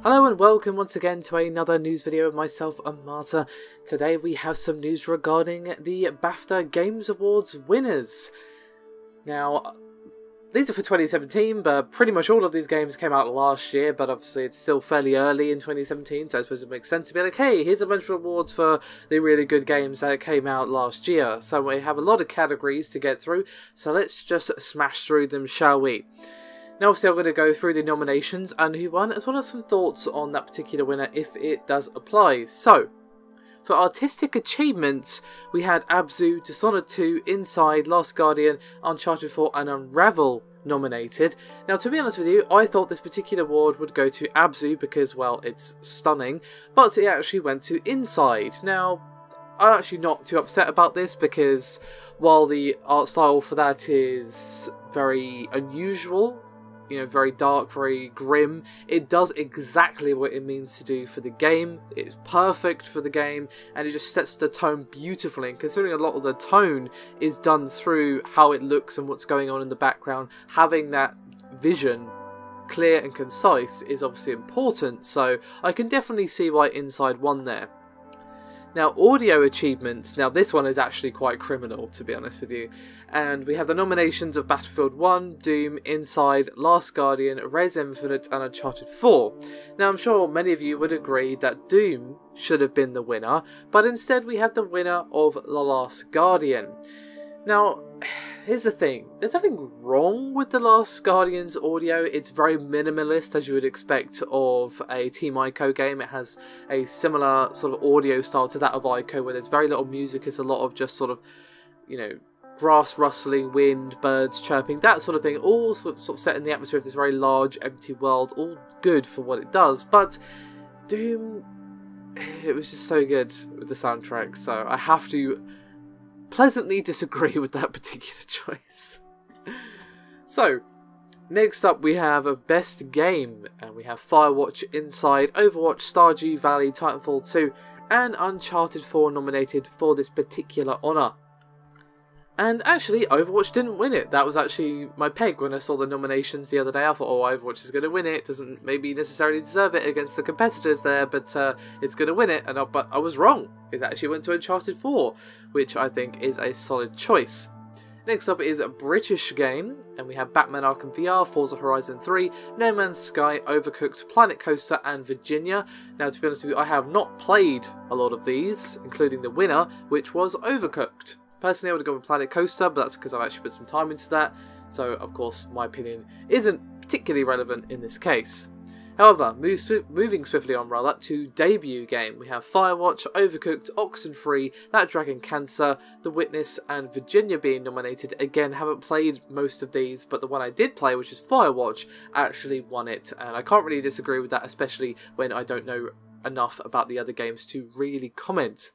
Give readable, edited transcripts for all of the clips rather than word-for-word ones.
Hello and welcome once again to another news video of myself and Marta. Today we have some news regarding the Bafta Games Awards winners. Now, these are for 2017, but pretty much all of these games came out last year, but obviously it's still fairly early in 2017, so I suppose it makes sense to be like, hey, here's a bunch of awards for the really good games that came out last year. So we have a lot of categories to get through, so let's just smash through them, shall we? Now obviously I'm going to go through the nominations and who won, as well as some thoughts on that particular winner if it does apply. So, for Artistic Achievement, we had Abzu, Dishonored 2, Inside, Last Guardian, Uncharted 4 and Unravel nominated. Now to be honest with you, I thought this particular award would go to Abzu because, well, it's stunning, but it actually went to Inside. Now, I'm actually not too upset about this because while the art style for that is very unusual, you know, very dark, very grim, it does exactly what it means to do for the game. It's perfect for the game and it just sets the tone beautifully, and considering a lot of the tone is done through how it looks and what's going on in the background, having that vision clear and concise is obviously important, so I can definitely see why Inside won there. Now, audio achievements, now this one is actually quite criminal, to be honest with you. And we have the nominations of Battlefield 1, Doom, Inside, Last Guardian, Res Infinite and Uncharted 4. Now, I'm sure many of you would agree that Doom should have been the winner, but instead we have the winner of The Last Guardian. Now, here's the thing, there's nothing wrong with The Last Guardian's audio. It's very minimalist, as you would expect of a Team Ico game. It has a similar sort of audio style to that of Ico, where there's very little music. It's a lot of just sort of, you know, grass rustling, wind, birds chirping, that sort of thing, all sort of set in the atmosphere of this very large, empty world, all good for what it does. But Doom, it was just so good with the soundtrack, so I have to pleasantly disagree with that particular choice. So, next up we have a Best Game, and we have Firewatch, Inside, Overwatch, Stardew Valley, Titanfall 2 and Uncharted 4 nominated for this particular honour. And actually, Overwatch didn't win it. That was actually my peg when I saw the nominations the other day. I thought, oh, Overwatch is going to win it. Doesn't maybe necessarily deserve it against the competitors there, but it's going to win it. But I was wrong. It actually went to Uncharted 4, which I think is a solid choice. Next up is a British Game, and we have Batman Arkham VR, Forza Horizon 3, No Man's Sky, Overcooked, Planet Coaster and Virginia. Now, to be honest with you, I have not played a lot of these, including the winner, which was Overcooked. Personally, I would have gone with Planet Coaster, but that's because I've actually put some time into that, so of course my opinion isn't particularly relevant in this case. However, moving swiftly on rather to Debut Game, we have Firewatch, Overcooked, Oxenfree, That Dragon Cancer, The Witness and Virginia being nominated. Again, haven't played most of these, but the one I did play, which is Firewatch, actually won it, and I can't really disagree with that, especially when I don't know enough about the other games to really comment.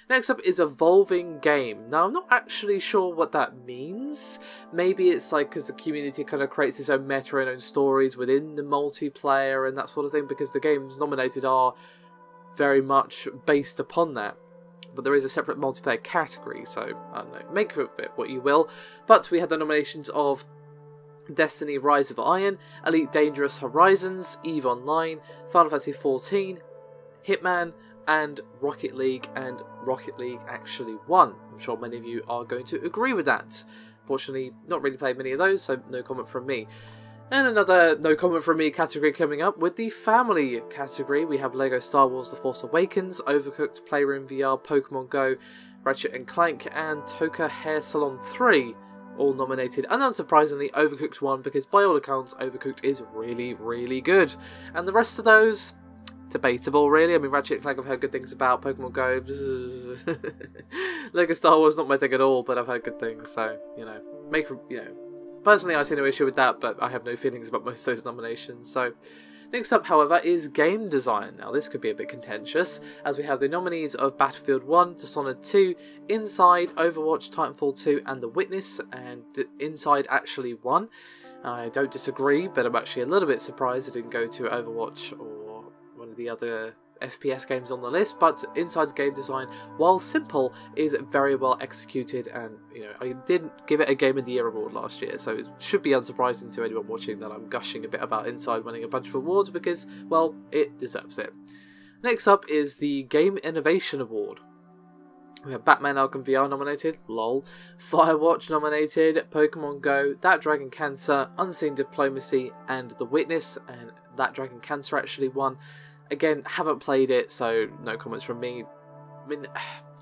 Next up is Evolving Game. Now, I'm not actually sure what that means. Maybe it's like because the community kind of creates its own meta and own stories within the multiplayer and that sort of thing, because the games nominated are very much based upon that. But there is a separate multiplayer category, so I don't know, make of it what you will. But we had the nominations of Destiny Rise of Iron, Elite Dangerous Horizons, EVE Online, Final Fantasy XIV, Hitman, and Rocket League, and Rocket League actually won. I'm sure many of you are going to agree with that. Fortunately, not really played many of those, so no comment from me. And another no comment from me category coming up with the family category. We have Lego Star Wars The Force Awakens, Overcooked, Playroom VR, Pokemon Go, Ratchet & Clank, and Toka Hair Salon 3. All nominated, and unsurprisingly Overcooked won because by all accounts Overcooked is really, really good. And the rest of those, debatable really. I mean, Ratchet & Clank I've heard good things about, Pokemon Go, Lego Star Wars not my thing at all, but I've heard good things, so, you know, personally I see no issue with that, but I have no feelings about most of those nominations. So, next up, however, is Game Design. Now, this could be a bit contentious, as we have the nominees of Battlefield 1, Dishonored 2, Inside, Overwatch, Titanfall 2, and The Witness, and Inside actually won. I don't disagree, but I'm actually a little bit surprised it didn't go to Overwatch or one of the other FPS games on the list, but Inside's game design, while simple, is very well executed, and you know, I did give it a Game of the Year award last year, so it should be unsurprising to anyone watching that I'm gushing a bit about Inside winning a bunch of awards, because, well, it deserves it. Next up is the Game Innovation Award. We have Batman Arkham VR nominated, lol, Firewatch nominated, Pokemon Go, That Dragon Cancer, Unseen Diplomacy, and The Witness, and That Dragon Cancer actually won. Again, haven't played it, so no comments from me. I mean,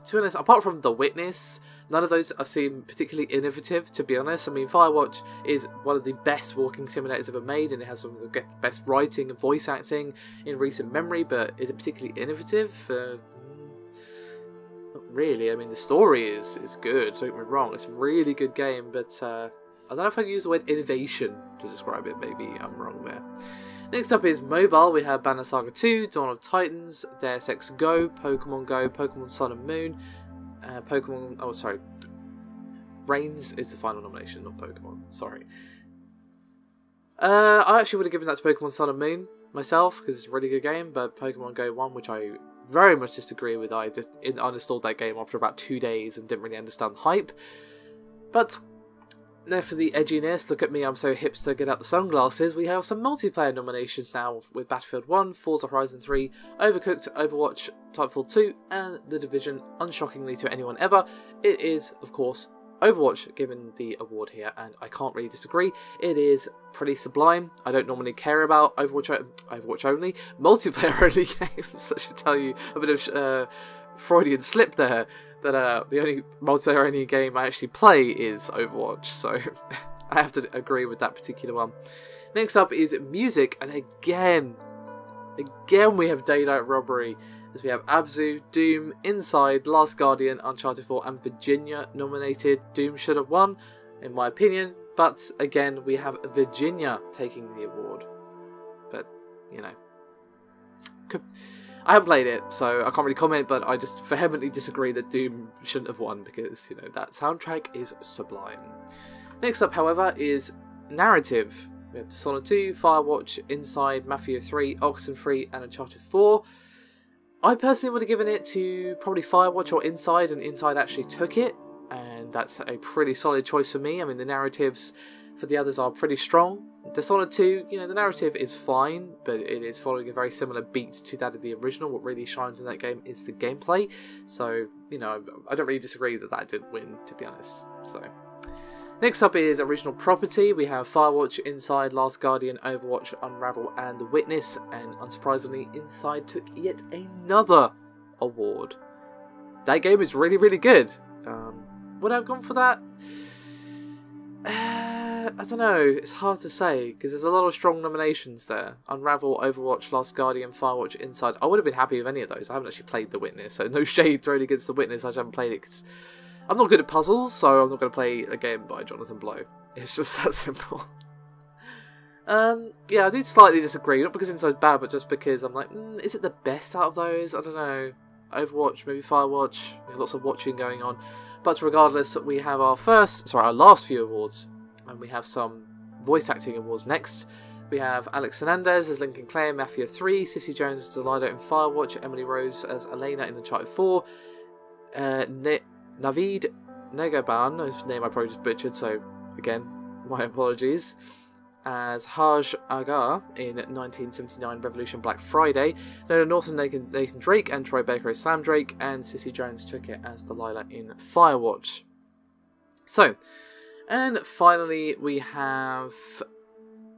to be honest, apart from The Witness, none of those seem particularly innovative, to be honest. I mean, Firewatch is one of the best walking simulators ever made, and it has some of the best writing and voice acting in recent memory, but is it particularly innovative? Not really. I mean, the story is good, don't get me wrong, it's a really good game, but I don't know if I'd use the word innovation to describe it, maybe I'm wrong there. Next up is mobile. We have Banner Saga 2, Dawn of Titans, Deus Ex Go, Pokemon Sun and Moon, Reigns is the final nomination, not Pokemon, sorry. I actually would have given that to Pokemon Sun and Moon myself, because it's a really good game, but Pokemon Go won, which I very much disagree with. I just uninstalled that game after about 2 days and didn't really understand the hype. But now for the edginess, look at me, I'm so hipster, get out the sunglasses. We have some multiplayer nominations now with Battlefield 1, Forza Horizon 3, Overcooked, Overwatch, Titanfall 2, and The Division. Unshockingly to anyone ever, it is, of course, Overwatch given the award here, and I can't really disagree. It is pretty sublime. I don't normally care about Overwatch only, multiplayer only games. I should tell you a bit of Freudian slip there, that the only multiplayer only game I actually play is Overwatch, so I have to agree with that particular one. Next up is music, and again we have Daylight Robbery, as we have Abzu, Doom, Inside, Last Guardian, Uncharted 4 and Virginia nominated. Doom should have won, in my opinion, but again we have Virginia taking the award. But, you know, I haven't played it, so I can't really comment, but I just vehemently disagree that Doom shouldn't have won, because, you know, that soundtrack is sublime. Next up, however, is narrative. We have Dishonored 2, Firewatch, Inside, Mafia 3, Oxenfree and Uncharted 4. I personally would have given it to probably Firewatch or Inside, and Inside actually took it, and that's a pretty solid choice for me. I mean, the narratives for the others are pretty strong. Dishonored 2, you know, the narrative is fine, but it is following a very similar beat to that of the original. What really shines in that game is the gameplay, so, you know, I don't really disagree that that didn't win, to be honest. So, next up is original property. We have Firewatch, Inside, Last Guardian, Overwatch, Unravel and The Witness, and unsurprisingly Inside took yet another award. That game is really, really good. Would I have gone for that? I don't know, it's hard to say, because there's a lot of strong nominations there. Unravel, Overwatch, Last Guardian, Firewatch, Inside. I would have been happy with any of those. I haven't actually played The Witness, so no shade thrown against The Witness. I just haven't played it because I'm not good at puzzles, so I'm not going to play a game by Jonathan Blow. It's just that simple. Yeah, I do slightly disagree, not because Inside's bad, but just because I'm like, is it the best out of those? I don't know. Overwatch, maybe Firewatch, lots of watching going on. But regardless, we have our last few awards, and we have some voice acting awards next. We have Alex Hernandez as Lincoln Clare in Mafia 3, Sissy Jones as Delilah in Firewatch, Emily Rose as Elena in Uncharted 4, Navid Negaban, whose name I probably just butchered, so again, my apologies, as Haj Agar in 1979 Revolution Black Friday, Nolan Norton, Nathan Drake and Troy Baker as Sam Drake, and Sissy Jones took it as Delilah in Firewatch. So, and finally we have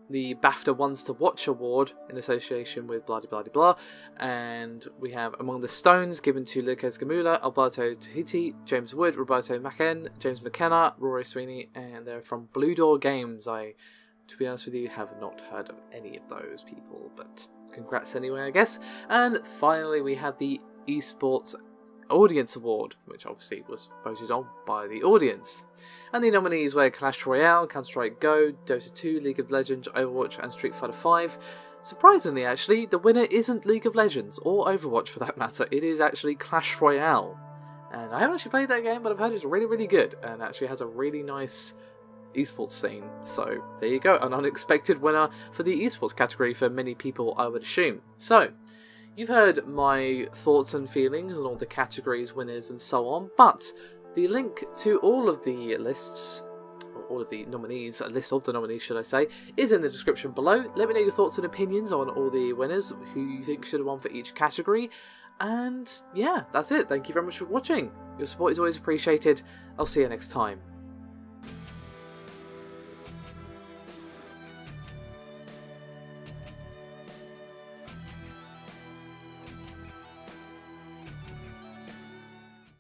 the Bafta Ones to Watch Award in association with blah blah blah, and we have Among the Stones given to Lucas Gamula, Alberto Tahiti, James Wood, Roberto Macken, James McKenna, Rory Sweeney, and they're from Blue Door Games. I, to be honest with you, have not heard of any of those people, but congrats anyway, I guess. And finally we had the Esports Audience Award, which obviously was voted on by the audience. And the nominees were Clash Royale, Counter-Strike Go, Dota 2, League of Legends, Overwatch and Street Fighter 5. Surprisingly, actually, the winner isn't League of Legends, or Overwatch for that matter, it is actually Clash Royale. And I haven't actually played that game, but I've heard it's really, really good, and actually has a really nice esports scene. So, there you go, an unexpected winner for the esports category for many people, I would assume. So, you've heard my thoughts and feelings on all the categories, winners and so on, but the link to all of the lists, or all of the nominees, a list of the nominees should I say, is in the description below. Let me know your thoughts and opinions on all the winners, who you think should have won for each category, and yeah, that's it. Thank you very much for watching. Your support is always appreciated. I'll see you next time.